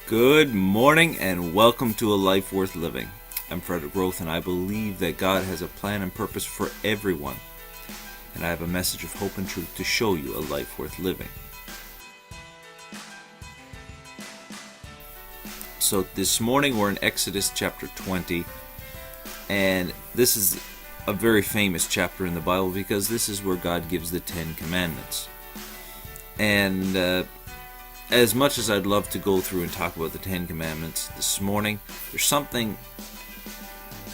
Good morning and welcome to A Life Worth Living. I'm Frederick Roth and I believe that God has a plan and purpose for everyone. And I have a message of hope and truth to show you a life worth living. So this morning we're in Exodus chapter 20, and this is a very famous chapter in the Bible because this is where God gives the 10 Commandments. And as much as I'd love to go through and talk about the 10 Commandments this morning, there's something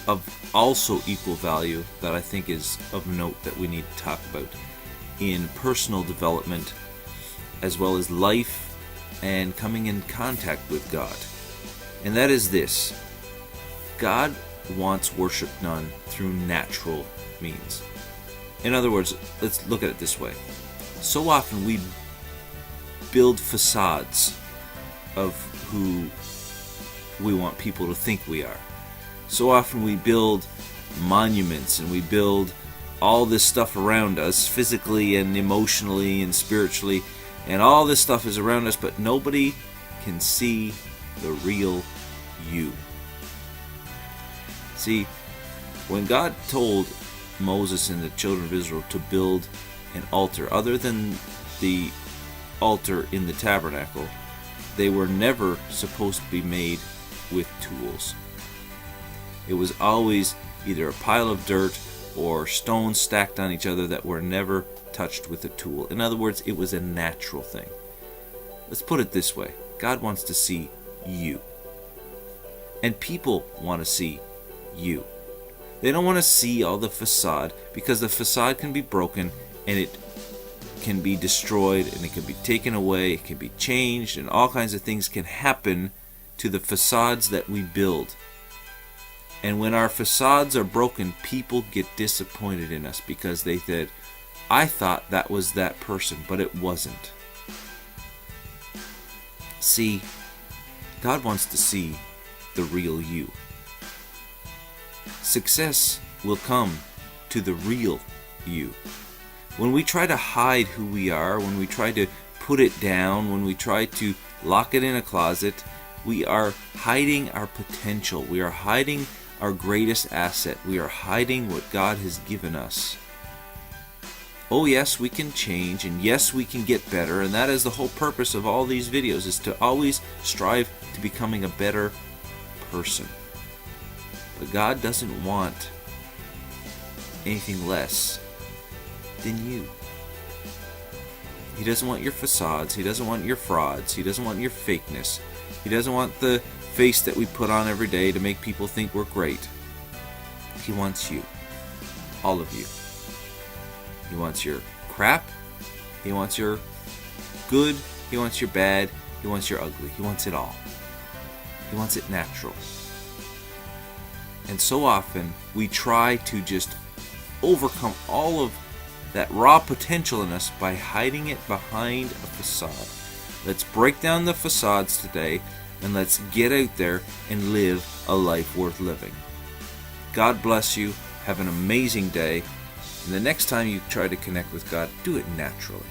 of also equal value that I think is of note that we need to talk about in personal development as well as life and coming in contact with God. And that is this: God wants worship done through natural means. In other words, let's look at it this way. So often we build facades of who we want people to think we are. So often we build monuments and we build all this stuff around us physically and emotionally and spiritually, and all this stuff is around us, but nobody can see the real you. See, when God told Moses and the children of Israel to build an altar other than the altar in the tabernacle, they were never supposed to be made with tools. It was always either a pile of dirt or stones stacked on each other that were never touched with a tool. In other words, it was a natural thing. Let's put it this way: God wants to see you. And people want to see you. They don't want to see all the facade, because the facade can be broken and it can be destroyed and it can be taken away, it can be changed, and all kinds of things can happen to the facades that we build. And when our facades are broken, people get disappointed in us because they said, I thought that was that person, but it wasn't. See, God wants to see the real you. Success will come to the real you. When we try to hide who we are, when we try to put it down, when we try to lock it in a closet, we are hiding our potential. We are hiding our greatest asset. We are hiding what God has given us. Oh yes, we can change, and yes, we can get better, and that is the whole purpose of all these videos, is to always strive to becoming a better person. But God doesn't want anything less than you. He doesn't want your facades. He doesn't want your frauds. He doesn't want your fakeness. He doesn't want the face that we put on every day to make people think we're great. He wants you. All of you. He wants your crap. He wants your good. He wants your bad. He wants your ugly. He wants it all. He wants it natural. And so often we try to just overcome all of that raw potential in us by hiding it behind a facade. Let's break down the facades today, and let's get out there and live a life worth living. God bless you. Have an amazing day. And the next time you try to connect with God, do it naturally.